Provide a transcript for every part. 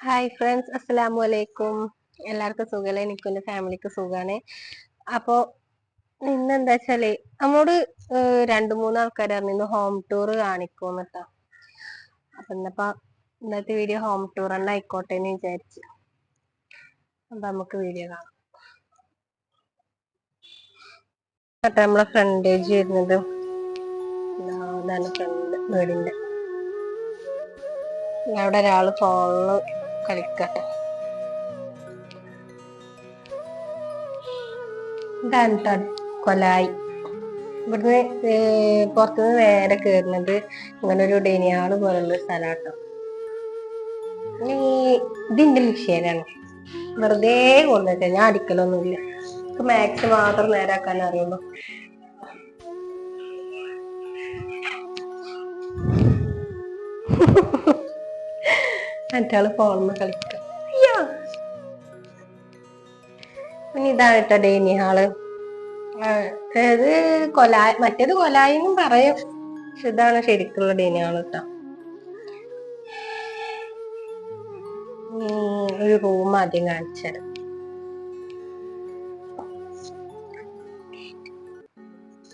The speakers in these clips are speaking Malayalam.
ഹായ് ഫ്രണ്ട്സ്, അസ്സലാമു അലൈക്കും. എല്ലാവർക്കും സുഖമല്ലേ? എനിക്കും എൻ്റെ ഫാമിലിക്ക് സുഖമാണ്. അപ്പോൾ ഇന്നെന്താ വെച്ചാല് നമ്മോട് രണ്ടു മൂന്ന് ആൾക്കാർ അറിഞ്ഞു ഹോം ടൂർ കാണിക്കുമെന്ന് കേട്ടോ. അപ്പൊ ഇന്നത്തെ വീഡിയോ ഹോം ടൂർ തന്നെ ആയിക്കോട്ടെ എന്ന് വിചാരിച്ചു. അപ്പൊ നമുക്ക് വീഡിയോ കാണാം. കേട്ടോ, നമ്മളെ ഫ്രണ്ടേജ് വരുന്നത് ഇതാണ് ഫ്രണ്ട് വീടിന്റെ. അവിടെ ഒരാള് ഫോണില് കളിക്കട്ടെ. ഇതാണ് കൊലായി. ഇവിടുന്ന് പുറത്തുനിന്ന് നേരെ കേറുന്നത് ഇങ്ങനെ ഒരു ഡൈനിങ് പോലുള്ള സ്ഥലമാട്ടോ. ഇതിന്റെ മിഷീനാണ്, വെറുതെ കൊണ്ടുവച്ചാ. ഞാൻ അടിക്കലൊന്നുമില്ല, മാക്സ് മാത്രം നേരാക്കാൻ അറിയുള്ളൂ. മറ്റാള് ഫോണിൽ കളിക്ക. പിന്നെ ഇതാണ് കേട്ടോ ഡൈനിങ് ഹാള്. അതായത് കൊലായി, മറ്റേത് കൊലായിന്നും പറയും, പക്ഷെ ഇതാണ് ശരിക്കുള്ള ഡൈനിങ് ഹാള് കേട്ടോ. ഒരു റൂം ആദ്യം കാണിച്ചത്.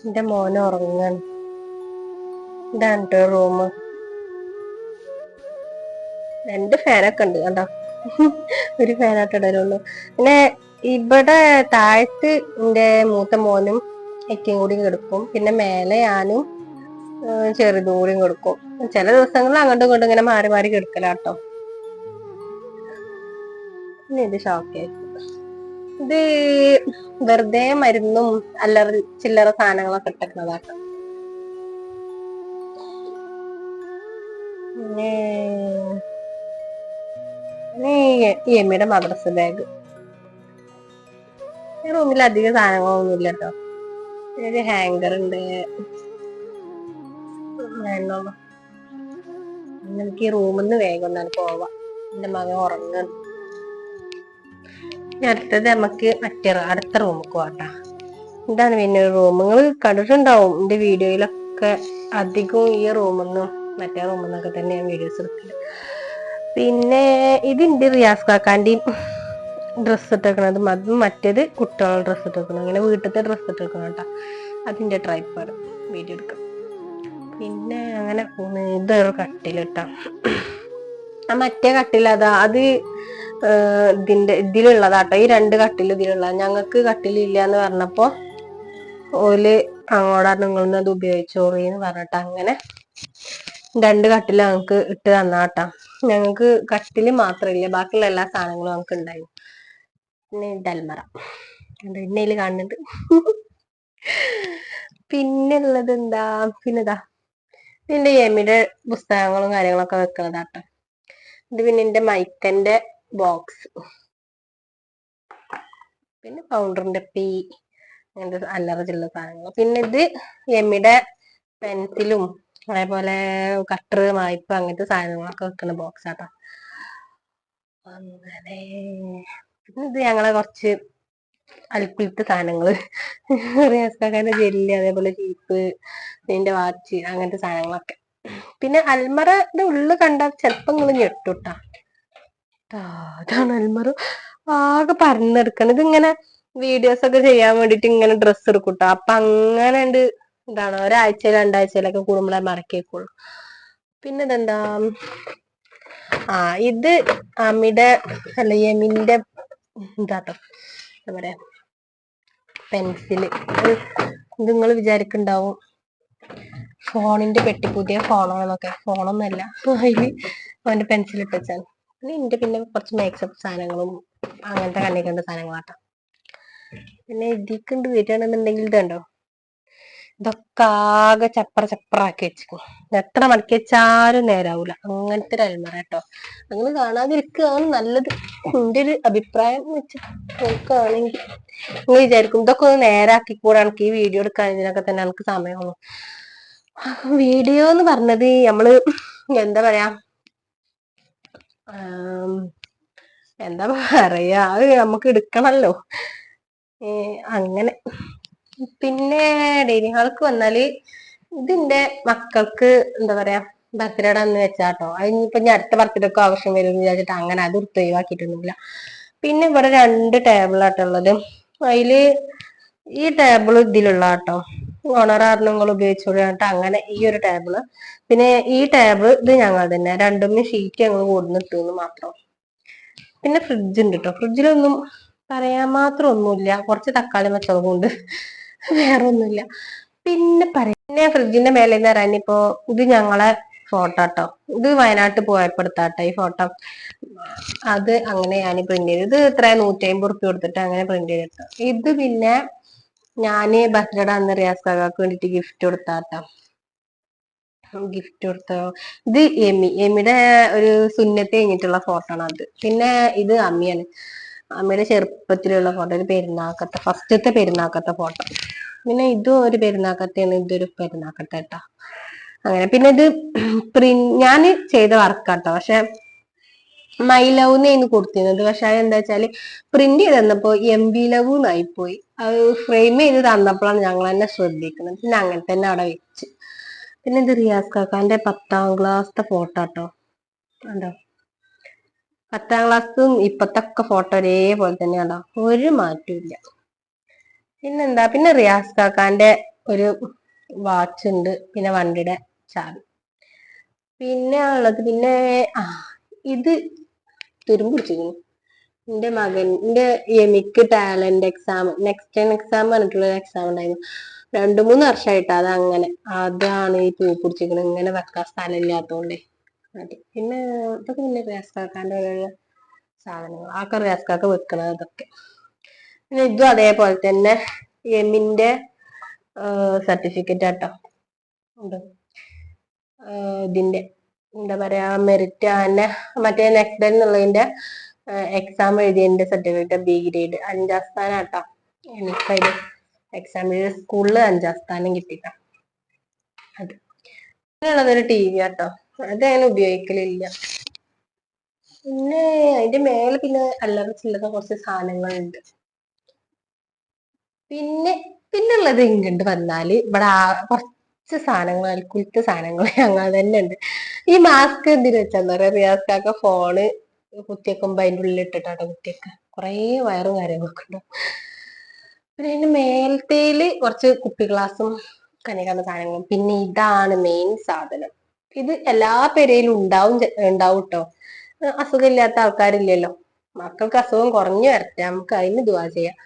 എന്റെ മോന് ഉറങ്ങാണ്. ഇതാണ് റൂം. 2 ഫാനൊക്കെ ഉണ്ട് കണ്ടോ. ഒരു ഫാനായിട്ട് ഇടലുള്ളൂ. പിന്നെ ഇവിടെ താഴത്ത് എന്റെ മൂത്ത മോനും ഏറ്റവും കൂടി കിടക്കും. പിന്നെ മേലെ ഞാനും ചെറുതും കൂടി കിടക്കും. ചില ദിവസങ്ങളിൽ അങ്ങോട്ടും ഇങ്ങോട്ടും ഇങ്ങനെ മാറി മാറി കിടക്കലാട്ടോ. പിന്നെ ഇത് ഷോക്കേസ്. ഇത് വെറുതെ മരുന്നും അല്ലറ ചില്ലറ സാധനങ്ങളൊക്കെ ഇട്ടേക്കുന്നതാട്ടോ. പിന്നെ ഈ എമ്മിയുടെ മദ്രസ ബാഗ്. ഈ റൂമിൽ അധികം സാധനങ്ങളൊന്നും ഇല്ല കേട്ടോ. ഒരു ഹാങ്കർ ഉണ്ട്. എനിക്ക് ഈ റൂമിൽ നിന്ന് വേഗം ഒന്നാണ് പോവാം. എന്റെ മകൻ ഉറങ്ങുന്നു. അടുത്തത് നമുക്ക് അടുത്ത റൂമിൽ പോവാട്ടാ. ഇതാണ് പിന്നെ ഒരു റൂം. നിങ്ങൾ കണ്ടിട്ടുണ്ടാവും എന്റെ വീഡിയോയിലൊക്കെ. അധികവും ഈ റൂമിന്നും മറ്റേ റൂമിന്നൊക്കെ തന്നെ ഞാൻ വീഡിയോസ് എടുക്കല്. പിന്നെ ഇതിന്റെ റിയാസ് കാക്കാന്റെയും ഡ്രസ്സ് ഇട്ടേക്കണതും, അതും മറ്റേത് കുട്ടികളുടെ ഡ്രസ്സ് ഇട്ടേക്കണം. ഇങ്ങനെ വീട്ടിലത്തെ ഡ്രസ്സ് ഇട്ടേക്കണം കേട്ടോ. അതിന്റെ ട്രൈപ്പാട് വീഡിയോ എടുക്കാം. പിന്നെ അങ്ങനെ ഇതൊരു കട്ടിലിട്ടാ. ആ മറ്റേ കട്ടിലതാ, അത് ഇതിലുള്ളതാട്ടോ. ഈ 2 കട്ടിൽ ഇതിലുള്ള. ഞങ്ങൾക്ക് കട്ടിലില്ല എന്ന് പറഞ്ഞപ്പോ ഓല് അങ്ങോട്ടാ നിങ്ങളൊന്ന് അത് ഉപയോഗിച്ചോറിന്ന് പറഞ്ഞിട്ട് അങ്ങനെ 2 കട്ടില് ഞങ്ങക്ക് ഇട്ട് തന്നാട്ടാ. ഞങ്ങക്ക് കട്ടില് മാത്രമില്ല, ബാക്കിയുള്ള എല്ലാ സാധനങ്ങളും ഞങ്ങക്ക് ഉണ്ടായി. പിന്നെ ഡൽമറ എണ്ണയിൽ കാണുന്നുണ്ട്. പിന്നെ ഉള്ളത് എന്താ, പിന്നെതാ ഇതിന്റെ എമ്മിയുടെ പുസ്തകങ്ങളും കാര്യങ്ങളൊക്കെ വെക്കുന്നതാട്ടോ. ഇത് പിന്നെ എന്റെ മൈക്കന്റെ ബോക്സ്. പിന്നെ പൗഡറിന്റെ പീ, അങ്ങനത്തെ അല്ലറ ചില്ലറ സാധനങ്ങൾ. പിന്നെ ഇത് എമ്മിയുടെ പെൻസിലും അതേപോലെ കട്ടർ, മായ്പ, അങ്ങനത്തെ സാധനങ്ങളൊക്കെ വെക്കുന്ന ബോക്സ് ആട്ടോ. അങ്ങനെ ഇത് ഞങ്ങളെ കുറച്ച് അൽക്കുലത്തെ സാധനങ്ങള്. റിയാസ്കാക്കാന്റെ ജെല്ലി, അതേപോലെ ചീപ്പ്, ഇതിന്റെ വാച്ച്, അങ്ങനത്തെ സാധനങ്ങളൊക്കെ. പിന്നെ അൽമറയുടെ ഉള്ളിൽ കണ്ടാൽ ചെലപ്പോ നിങ്ങൾ ഞെട്ടുട്ടാ. അതാണ് അൽമറ. ആകെ പറഞ്ഞെടുക്കണം. ഇതിങ്ങനെ വീഡിയോസ് ഒക്കെ ചെയ്യാൻ വേണ്ടിട്ട് ഇങ്ങനെ ഡ്രസ്സ് എടുക്കൂട്ടോ. അപ്പൊ അങ്ങനെ ഉണ്ട്. എന്താണ് ഒരാഴ്ച 2 ആഴ്ചയിലൊക്കെ കൂടുമ്പോഴേ മറക്കേക്കുള്ളൂ. പിന്നെ ഇതെന്താ, ഇത് അമിയുടെ അല്ല യമിന്റെ എന്താട്ടോ എന്താ പറയാ, പെൻസില്. ഇത് നിങ്ങൾ വിചാരിക്കുന്നുണ്ടാവും ഫോണിന്റെ പെട്ടി, പുതിയ ഫോണാണെന്നൊക്കെ. ഫോണൊന്നല്ല, അതില് അവന്റെ പെൻസിൽ ഇട്ടാൽ. പിന്നെ കുറച്ച് മേക്കപ്പ് സാധനങ്ങളും അങ്ങനത്തെ കണ്ണിക്കണ്ട സാധനങ്ങളാട്ടോ. പിന്നെ ഇതിക്കുണ്ട് വരികയാണെന്നുണ്ടെങ്കിൽ ഇതുണ്ടോ, ഇതൊക്കെ ആകെ ചപ്പറാക്കി വെച്ചിരിക്കും. എത്ര മടക്കി വെച്ചാലും നേരാവൂല. അങ്ങനത്തെ ഒരു അൽമറ കേട്ടോ. നിങ്ങൾ കാണാതിരിക്കുകയാണ് നല്ലത്, എന്റെ ഒരു അഭിപ്രായം വെച്ച് നോക്കുകയാണെങ്കിൽ. നിങ്ങൾ വിചാരിക്കും ഇതൊക്കെ ഒന്ന് നേരാക്കി കൂടെ, എനിക്ക് ഈ വീഡിയോ എടുക്കാൻ ഇതിനൊക്കെ തന്നെ എനിക്ക് സമയമുള്ളൂ. വീഡിയോ എന്ന് പറഞ്ഞത് നമ്മള് എന്താ പറയാ, എന്താ പറയാ, അത് നമുക്ക് എടുക്കണല്ലോ. അങ്ങനെ. പിന്നെ ഡൈനിങ് ഹാൾക്ക് വന്നാല് ഇതിന്റെ മക്കൾക്ക് എന്താ പറയാ, ബർത്ത്ഡേയുടെ അന്ന് വെച്ചാട്ടോ. അതിനിപ്പോ ഞാൻ അടുത്ത ബർത്ത്ഡേക്ക് ആവശ്യം വരും എന്ന് വിചാരിച്ചിട്ട് അങ്ങനെ അത് എടുത്ത് ഒഴിവാക്കിയിട്ടൊന്നുമില്ല. പിന്നെ ഇവിടെ 2 ടേബിളാട്ടുള്ളത്. അതില് ഈ ടേബിൾ ഇതിലുള്ള കേട്ടോ, ഓണറായിരുന്നു നിങ്ങൾ ഉപയോഗിച്ചോളിട്ട് അങ്ങനെ ഈ ഒരു ടേബിള്. പിന്നെ ഈ ടേബിൾ ഇത് ഞങ്ങൾ തന്നെ രണ്ടും ഷീറ്റ് ഞങ്ങൾ കൊടുന്നിട്ടു മാത്രം. പിന്നെ ഫ്രിഡ്ജ് ഉണ്ട് കേട്ടോ. ഫ്രിഡ്ജിലൊന്നും പറയാൻ മാത്രം ഒന്നുമില്ല, കുറച്ച് തക്കാളി വെച്ചതുകൊണ്ട് വേറെ ഒന്നുമില്ല. പിന്നെ ഫ്രിഡ്ജിന്റെ മേലെ എന്ന് പറയാൻ ഇപ്പോ ഇത് ഞങ്ങളെ ഫോട്ടോ കേട്ടോ. ഇത് വയനാട്ടിൽ പോയപ്പോ എടുത്താട്ടോ ഈ ഫോട്ടോ. അത് അങ്ങനെ ഞാൻ പ്രിന്റ് ചെയ്ത്, ഇത് ഇത്ര 150 കൊടുത്തിട്ട് അങ്ങനെ പ്രിന്റ് ചെയ്തെടുത്ത. ഇത് പിന്നെ ഞാന് ബർത്ത്ഡേയുടെ അന്ന് റിയാസ് കാക്കാക്ക് വേണ്ടിട്ട് ഗിഫ്റ്റ് കൊടുത്താട്ടോ. ഗിഫ്റ്റ് കൊടുത്തോ. ഇത് എമിയുടെ ഒരു സുന്നത്ത് കഴിഞ്ഞിട്ടുള്ള ഫോട്ടോ ആണ് അത്. പിന്നെ ഇത് അമ്മിയാണ്, അമ്മയുടെ ചെറുപ്പത്തിലുള്ള ഫോട്ടോ, ഒരു പെരുന്നാക്കത്തെ ഫസ്റ്റത്തെ പെരുന്നാക്കത്തെ ഫോട്ടോ. പിന്നെ ഇതും ഒരു പെരുന്നാക്കത്തെയാണ്, ഇതൊരു പെരുന്നാക്കത്തെ കേട്ടോ. അങ്ങനെ പിന്നെ ഇത് ഞാൻ ചെയ്ത വർക്കാട്ടോ. പക്ഷെ മൈ ലവ് എന്നായിരുന്നു കൊടുത്തിരുന്നത്. പക്ഷെ അത് എന്താ വെച്ചാല് പ്രിന്റ് ചെയ്ത് തന്നപ്പോ MV ലവ് എന്നായിപ്പോയി. അത് ഫ്രെയിം ചെയ്ത് തന്നപ്പോഴാണ് ഞങ്ങൾ തന്നെ ശ്രദ്ധിക്കുന്നത്. പിന്നെ അങ്ങനെ തന്നെ അവിടെ വെച്ച്. പിന്നെ ഇത് റിയാസ് കാക്കാന്റെ 10ാം ക്ലാസ്സത്തെ ഫോട്ടോ കേട്ടോ. കണ്ടോ, 10ാം ക്ലാസ്സും ഇപ്പത്തൊക്കെ ഫോട്ടോ ഒരേപോലെ തന്നെയാണോ, ഒരു മാറ്റവും ഇല്ല. പിന്നെന്താ, പിന്നെ റിയാസ് കാക്കാന്റെ ഒരു വാച്ച് ഉണ്ട്, പിന്നെ വണ്ടിയുടെ ചാവി. പിന്നെ ഉള്ളത് പിന്നെ ഇത് തുരുമ്പ് പിടിച്ചിരുന്നു. എന്റെ മകന്റെ എമിക്ക് ടാലന്റ് എക്സാം, നെക്സ്റ്റ് എക്സാം പറഞ്ഞിട്ടുള്ള എക്സാം ഉണ്ടായിരുന്നു. 2-3 വർഷമായിട്ട് അത് അങ്ങനെ, അതാണ് ഈ പൂ പിടിച്ചിരിക്കുന്നത്. ഇങ്ങനെ വെക്കാൻ സ്ഥലം ഇല്ലാത്തോണ്ടേ. അതെ. പിന്നെ ഇതൊക്കെ പിന്നെ റിയാസ് കാക്കാന്റെ ഓരോ സാധനങ്ങൾ, ആക്കെ റിയാസ് കാക്ക വെക്കണത് ഇതൊക്കെ. പിന്നെ ഇതും അതേപോലെ തന്നെ എമിന്റെ സർട്ടിഫിക്കറ്റ് ആട്ടോ ഉണ്ട്. ഇതിന്റെ എന്താ പറയാ, മെറിറ്റ് തന്നെ മറ്റേ നെക്സ്റ്റ് ഡേ എന്നുള്ളതിന്റെ എക്സാം എഴുതിയതിന്റെ സർട്ടിഫിക്കറ്റ്, B ഗ്രേഡ് 5ാം സ്ഥാനം ആട്ടോ. എനിക്കതില് എക്സാം എഴുതിയ സ്കൂളിൽ 5ാം സ്ഥാനം കിട്ടിട്ട. അത് പിന്നുള്ളതൊരു TV ആട്ടോ. അത് അങ്ങനെ ഉപയോഗിക്കലില്ല. പിന്നെ അതിന്റെ മേലെ പിന്നെ അല്ലറ ചില്ലറ കുറച്ച് സാധനങ്ങളുണ്ട്. പിന്നുള്ളത് ഇങ്ങോട്ട് വന്നാല് ഇവിടെ കുറച്ച് സാധനങ്ങൾ, അൽക്കുലത്തെ സാധനങ്ങൾ ഞങ്ങൾ തന്നെ ഉണ്ട്. ഈ മാസ്ക് എന്തിനു വെച്ചാന്ന് പറയാ, റിയാസ് കാക്ക ഫോണ് കുത്തിയൊക്കുമ്പോ അതിന്റെ ഉള്ളിൽ ഇട്ടിട്ടാട്ടോ കുത്തിയൊക്കെ, കൊറേ വയറും കാര്യങ്ങളൊക്കെ ഉണ്ടാവും. പിന്നെ അതിന്റെ മേലത്തേല് കുറച്ച് കുപ്പി ഗ്ലാസും കണികാണുന്ന സാധനങ്ങളും. പിന്നെ ഇതാണ് മെയിൻ സാധനം. ഇത് എല്ലാ പെരയിലും ഉണ്ടാവും കേട്ടോ. അസുഖമില്ലാത്ത ആൾക്കാരില്ലല്ലോ. മക്കൾക്ക് അസുഖം കുറഞ്ഞു വരട്ടെ, നമുക്ക് അതിന് ദുആ ചെയ്യാം.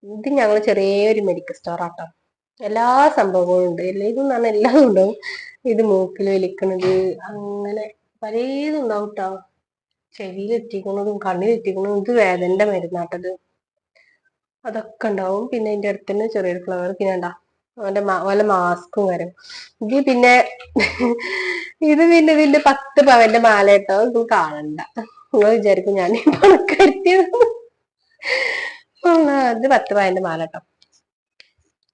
ഇത് ഞങ്ങൾ ചെറിയൊരു മെഡിക്കൽ സ്റ്റോർ ആട്ടോ. എല്ലാ സംഭവങ്ങളും ഉണ്ട്. ഇതും പറഞ്ഞാൽ എല്ലാതും ഉണ്ടാവും. ഇത് മൂക്കിൽ വലിക്കണത്, അങ്ങനെ പലതും ഉണ്ടാവും കേട്ടോ. ചെവിയിലെത്തിക്കുന്നതും കണ്ണിലെത്തിക്കുന്നതും. ഇത് വേദനന്റെ മരുന്നാട്ടത്, അതൊക്കെ ഉണ്ടാവും. പിന്നെ അതിന്റെ അടുത്ത് തന്നെ ചെറിയൊരു ഫ്ലവർ. പിന്നെ ഉണ്ടാ ഓലെ മാസ്കും വരും. ഇത് പിന്നെ ഇതിന്റെ 10 പവന്റെ മാല കേട്ടോ. ഇത് കാണണ്ട, നിങ്ങൾ വിചാരിക്കും ഞാൻ പണക്കാരിയത്. അത് 10 പവന്റെ മാല കേട്ടോ.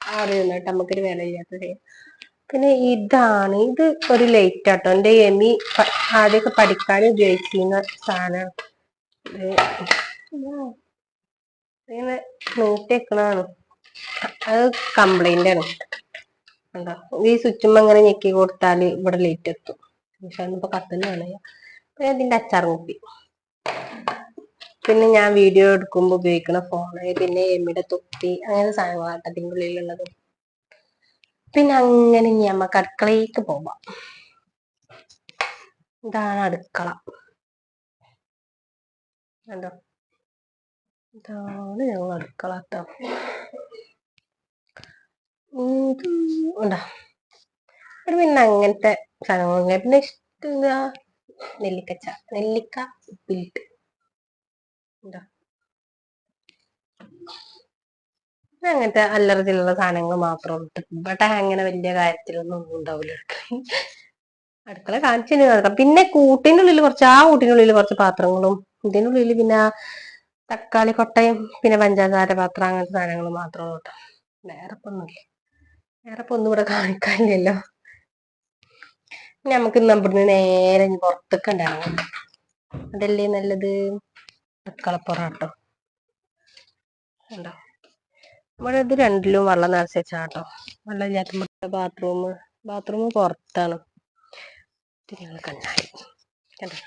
അറിയുന്നേട്ടോ, നമുക്കൊരു വില ഇല്ലാത്തത്. പിന്നെ ഇതാണ്, ഇത് ഒരു ലൈറ്റ് ആട്ടോ. എന്റെ എമി ആദ്യമൊക്കെ പഠിക്കാൻ ഉപയോഗിക്കുന്ന സാധനം. ഇങ്ങനെ നോക്കിയേക്കണാണ്, അത് കംപ്ലൈന്റ് ആണ്. എന്താ ഈ സ്വിച്ചുമ്മ അങ്ങനെ ഞെക്കി കൊടുത്താല് ഇവിടെ ലൈറ്റ് എത്തും. പക്ഷെ അതിപ്പോ കത്തുന്നതാണ്. പിന്നെ ഇതിന്റെ അച്ചാർ കുപ്പി, പിന്നെ ഞാൻ വീഡിയോ എടുക്കുമ്പോ ഉപയോഗിക്കുന്ന ഫോണ്, പിന്നെ എമ്മിയുടെ തൊപ്പി, അങ്ങനെ സാധനങ്ങളാട്ടോ അതിൻ്റെ ഉള്ളിലുള്ളത്. പിന്നെ അങ്ങനെ നമുക്ക് അടുക്കളയിലേക്ക് പോവാം. ഇതാണ് അടുക്കള. കണ്ടോ, ഇതാണ് ഞങ്ങൾ അടുക്കള കേട്ടോ. ഉണ്ടാ പിന്നെ അങ്ങനത്തെ സാധനങ്ങൾ. പിന്നെ ഇഷ്ട നെല്ലിക്ക ഉപ്പിലിട്ട് എന്താ, അങ്ങനത്തെ അല്ലറ ചില്ലറ സാധനങ്ങൾ മാത്രം ഉണ്ട് ഇവിടെ. അങ്ങനെ വലിയ കാര്യത്തിലൊന്നും ഒന്നും ഉണ്ടാവില്ല. അടുക്കള കാണിച്ചു നടക്കാം. പിന്നെ കൂട്ടിനുള്ളിൽ കുറച്ച്, കൂട്ടിനുള്ളിൽ കുറച്ച് പാത്രങ്ങളും, ഇതിനുള്ളിൽ പിന്നെ തക്കാളി കൊട്ടയും പിന്നെ പഞ്ചസാര പാത്രം, അങ്ങനത്തെ സാധനങ്ങൾ മാത്രമേ ഉള്ളൂ കേട്ടോ. വേറെ ഇപ്പൊ ഒന്നും ഇവിടെ കാണിക്കാനില്ലല്ലോ. നമുക്ക് ഇവിടുന്ന് നേരെ പുറത്തൊക്കെ ഉണ്ടാകും, അതല്ലേ നല്ലത്. അടുക്കളപ്പുറട്ടോ ഉണ്ടോ. ഇവിടെ ഇത് രണ്ടിലും വെള്ളം നിറച്ച് വെച്ചാട്ടോ. വെള്ളം ഇല്ലാത്ത ബാത്റൂം പുറത്താണ്. ഞങ്ങൾ കണ്ണാടി കണ്ടോ.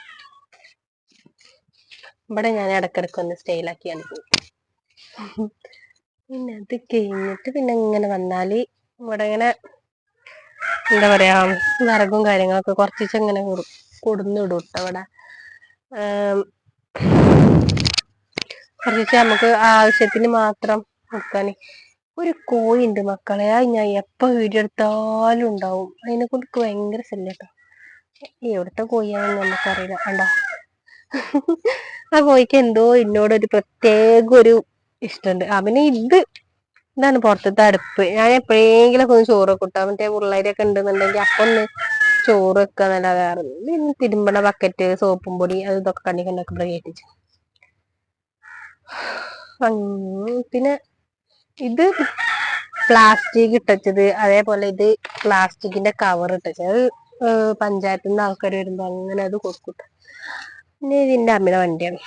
ഇവിടെ ഞാൻ ഇടക്കിടക്ക് ഒന്ന് സ്റ്റൈലാക്കിയാണ് പോകും. പിന്നെ അത് കഴിഞ്ഞിട്ട് പിന്നെ ഇങ്ങനെ വന്നാല് ഇവിടെ ഇങ്ങനെ എന്താ പറയാ വിറകും കാര്യങ്ങളൊക്കെ കുറച്ചിങ്ങനെ കൊടുന്നിടും കേട്ടോ. ഇവിടെ കുറച്ച് നമുക്ക് ആവശ്യത്തിന് മാത്രം നോക്കാന്. ഒരു കോഴി ഉണ്ട് മക്കളെ, ഞാൻ എപ്പോ വീഡിയോ എടുത്താലും ഉണ്ടാവും. അതിനെ കൊണ്ട് ഭയങ്കര ശല്യട്ടോ. എവിടുത്തെ കോഴിയാണെന്ന് നമുക്കറിയില്ല. കണ്ടോ ആ കോഴിക്ക് എന്തോ എന്നോടൊരു പ്രത്യേക ഒരു ഇഷ്ടമുണ്ട്. അവന് ഇതാണ് പുറത്തത്തെ അടുപ്പ്. ഞാൻ എപ്പോഴെങ്കിലും ഒന്ന് ചോറ് കൂട്ടാം. മറ്റേ പിള്ളേരൊക്കെ ഉണ്ടെന്നുണ്ടെങ്കിൽ അപ്പൊ ഒന്ന് ചോറ് വെക്കുക എന്നല്ലാതെ തിരുമ്പണ ബക്കറ്റ്, സോപ്പും പൊടി അത് ഇതൊക്കെ കണ്ണിക്കണ്ടൊക്കെ കയറ്റിച്ചു. പിന്നെ ഇത് പ്ലാസ്റ്റിക് ഇട്ടച്ചത്, അതേപോലെ ഇത് പ്ലാസ്റ്റിക്കിന്റെ കവർ ഇട്ടച്ചത്. അത് പഞ്ചായത്തിൽ നിന്ന് ആൾക്കാർ വരുമ്പോ അങ്ങനെ അത് കൊടുക്കും. പിന്നെ ഇതിന്റെ അമ്മയുടെ വണ്ടിയാണ്.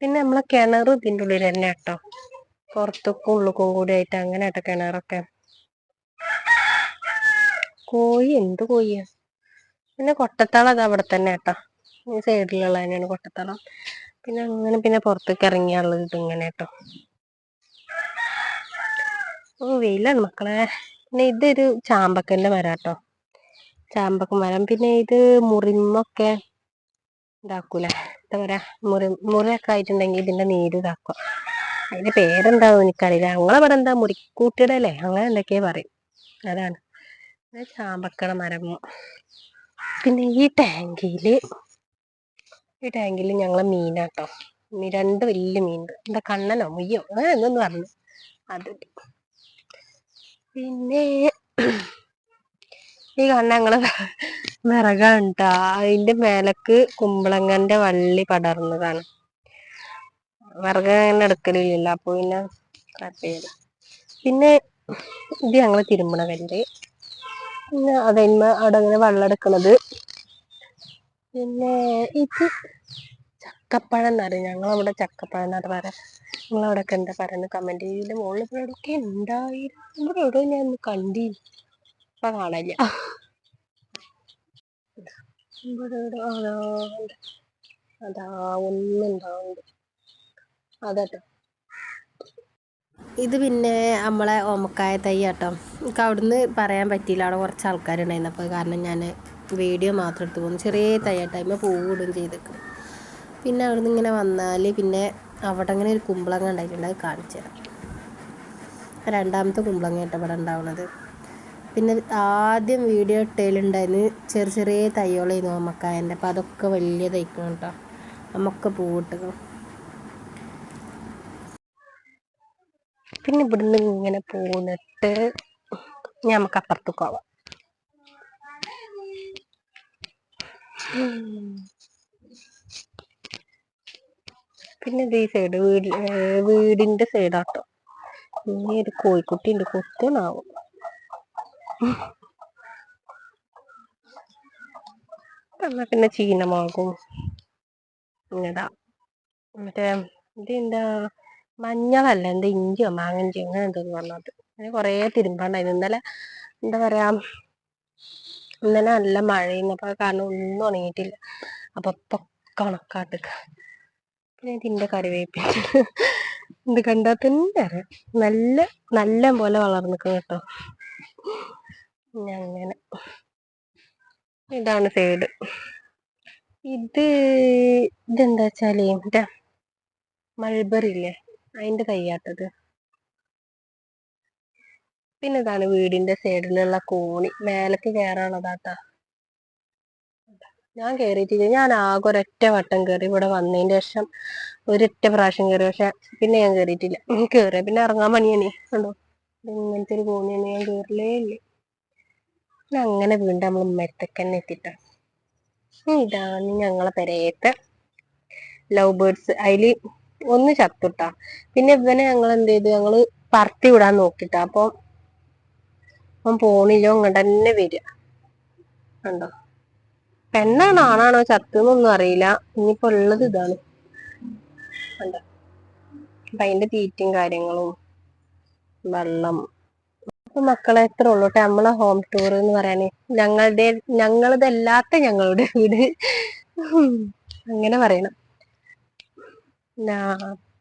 പിന്നെ നമ്മളെ കിണർ ഇതിന്റെ ഉള്ളിൽ തന്നെ കേട്ടോ. പുറത്തേക്കും ഉള്ളിക്കും കൂടി ആയിട്ട് അങ്ങനെ കേട്ടോ കിണറൊക്കെ. കോഴി എന്ത് കോഴിയാ. പിന്നെ കൊട്ടത്തളം അത് അവിടെ തന്നെ കേട്ടോ. ഈ സൈഡിലുള്ള തന്നെയാണ് കൊട്ടത്തളം. പിന്നെ അങ്ങനെ പിന്നെ പുറത്തേക്ക് ഇറങ്ങിയുള്ളത് ഇത് ഇങ്ങനെ കേട്ടോ. വെയിലാണ് മക്കളെ. പിന്നെ ഇതൊരു ചാമ്പക്കന്റെ മരം കേട്ടോ. ചാമ്പക്ക മരം. പിന്നെ ഇത് മുറിമൊക്കെ ഇതാക്കൂല, എന്താ പറയാ മുറിയൊക്കെ ആയിട്ടുണ്ടെങ്കിൽ ഇതിന്റെ നീര് ഇതാക്കുക. അതിന്റെ പേരെന്താവും എനിക്കറിയില്ല. ഞങ്ങളവിടെ എന്താ മുറിക്കൂട്ടിയുടെ അല്ലേ അങ്ങനെ എന്തൊക്കെയാ പറയും. അതാണ് ചാമ്പക്കട മരം. പിന്നെ ഈ ടാങ്കില് ഞങ്ങളെ മീനാട്ടോ. രണ്ട് വലിയ മീനുണ്ട്. എന്താ കണ്ണനോ മുയ്യോ അങ്ങനെ എന്തൊന്ന് പറഞ്ഞു അത്. പിന്നെ ഈ കണ്ണ ഞങ്ങള് വിറകാണ്ടാ. അതിന്റെ മേലക്ക് കുമ്പളങ്ങന്റെ വള്ളി പടർന്നതാണ്. വിറക് അങ്ങനെ എടുക്കലില്ല, അപ്പൊ പിന്നെ കുഴപ്പമില്ല. പിന്നെ ഇത് ഞങ്ങള് തിരുമ്മണ കല്ല്. പിന്നെ അവിടെ അങ്ങനെ വെള്ളം എടുക്കണത്. പിന്നെ ഇത് ചക്കപ്പഴം എന്ന് പറയും. ഞങ്ങളവിടെ ചക്കപ്പഴം എന്നാണ് പറയാ. നിങ്ങളവിടെയൊക്കെ എന്താ പറയുന്നത് കമന്റ് ചെയ്തിന്റെ മുകളിൽ ഇവിടെയൊക്കെ ഉണ്ടായിരുന്നു. ഇവിടെ എവിടെ ഞാൻ ഒന്ന് കണ്ടില്ല, ഇപ്പൊ കാണാനില്ല. ഇവിടെ അതാ ഒന്നുണ്ടാവുന്നുണ്ട് അതാട്ടോ. ഇത് പിന്നെ നമ്മളെ ഓമക്കായ തൈ കേട്ടോ. എനിക്ക് അവിടുന്ന് പറയാൻ പറ്റിയില്ല, അവിടെ കുറച്ച് ആൾക്കാരുണ്ടായിരുന്നു. അപ്പോൾ കാരണം ഞാൻ വീഡിയോ മാത്രം എടുത്ത് പോകുന്നു. ചെറിയ തൈ കേട്ടോ. അതിന്മേൽ പൂവിടും ചെയ്തേക്കും. പിന്നെ അവിടുന്ന് ഇങ്ങനെ വന്നാൽ പിന്നെ അവിടെ അങ്ങനെ ഒരു കുമ്പളങ്ങ ഉണ്ടായിട്ടുണ്ട്, അത് കാണിച്ചു തരാം. രണ്ടാമത്തെ കുമ്പളങ്ങ കേട്ടോ ഇവിടെ ഉണ്ടാവുന്നത്. പിന്നെ ആദ്യം വീഡിയോ ഇട്ടതിലുണ്ടായിരുന്നു ചെറിയ തൈകളായിരുന്നു ഓമക്കായൻ്റെ. അപ്പോൾ അതൊക്കെ വലിയ തൈക്കണം കേട്ടോ. നമുക്ക് പൂവിട്ടേക്കണം. പിന്നെ ഇവിടുന്ന് ഇങ്ങനെ പോന്നിട്ട് നമുക്ക് അപ്പുറത്തേക്ക് പോവാം. പിന്നെ ഇത് ഈ സൈഡ് വീടിന്റെ സൈഡാട്ടോ. ഇനി ഒരു കോഴിക്കുട്ടി ഉണ്ട്, കൊത്തുന്നാവും. എന്നാ പിന്നെ ചീനമുളകും ഇങ്ങതാ. മറ്റേ ഇതെന്താ മഞ്ഞളല്ല, എന്താ ഇഞ്ചിയോ മാങ്ങഞ്ചിയോ അങ്ങനെ എന്തോന്ന് പറഞ്ഞത്. അങ്ങനെ കൊറേ തിരുമ്പാണ്ടായിരുന്നു. ഇന്നലെ എന്താ പറയാ, ഇന്നലെ നല്ല മഴയുന്നപ്പോ കാരണം ഒന്നും ഉണങ്ങിയിട്ടില്ല. അപ്പൊ ഇപ്പൊ കണക്കാട്ട്. പിന്നെ ഇതിന്റെ കറിവേപ്പില ഇത് കണ്ടാ തന്നെ അറിയാം നല്ല പോലെ വളർന്നിക്കും കേട്ടോ. പിന്നെ അങ്ങനെ ഇതാണ് സൈഡ്. ഇതെന്താ വെച്ചാല് മറ്റേ മൾബറി ഇല്ലേ, അതിന്റെ തയ്യാട്ടത്. പിന്നെ ഇതാണ് വീടിന്റെ സൈഡിലുള്ള കോണി, മേലേക്ക് കയറാനുള്ളതാട്ടാ. ഞാൻ കേറിയിട്ടില്ല. ഞാൻ ആകെ ഒരൊറ്റ വട്ടം കയറി ഇവിടെ വന്നതിന്റെ ശേഷം. ഒരൊറ്റ പ്രാവശ്യം കയറി. പക്ഷെ പിന്നെ ഞാൻ കേറിയിട്ടില്ല. കേറിയ പിന്നെ ഇറങ്ങാൻ പണിയാണേ. കണ്ടോ, ഇങ്ങനത്തെ ഒരു കോണിയാണ്. ഞാൻ കേറില്ലേ ഇല്ല. അങ്ങനെ വീണ്ടും നമ്മൾ ഉമ്മരത്തേക്ക് തന്നെ എത്തിട്ട. ഇതാണ് ഞങ്ങളെ പെരയത്തെ ലവ് ബേർഡ്സ്. അതില് ഒന്ന് ചത്തുട്ടാ. പിന്നെ ഇവനെ ഞങ്ങൾ എന്ത് ചെയ്തു, ഞങ്ങള് പറത്തി വിടാൻ നോക്കിട്ടാ. അപ്പൊ അവൻ പോണില്ലോ, ഇങ്ങോട്ട് തന്നെ വരിക. കണ്ടോ, പെണ്ണാണോ ആണാണോ ചത്തുന്നൊന്നും അറിയില്ല. ഇനിയിപ്പോ ഉള്ളത് ഇതാണ്. കണ്ടോ, അപ്പൊ അതിന്റെ തീറ്റയും കാര്യങ്ങളും വെള്ളം അപ്പൊ മക്കളെ എത്ര ഉള്ളൂ കേട്ടോ നമ്മളെ ഹോം ടൂർ എന്ന് പറയാന്. ഞങ്ങളതല്ലാത്ത ഞങ്ങളുടെ വീട് അങ്ങനെ പറയണം.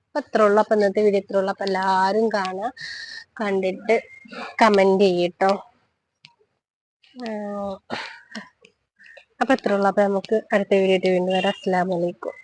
അപ്പൊ എത്ര ഉള്ളു. അപ്പൊ ഇന്നത്തെ വീഡിയോ എത്ര ഉള്ളു. അപ്പൊ എല്ലാരും കാണാ, കണ്ടിട്ട് കമന്റ് ചെയ്യട്ടോ. അപ്പൊ എത്ര ഉള്ളു. അപ്പൊ നമുക്ക് അടുത്ത വീഡിയോ വീണ്ടും വരാം. അസ്സലാമു അലൈക്കും.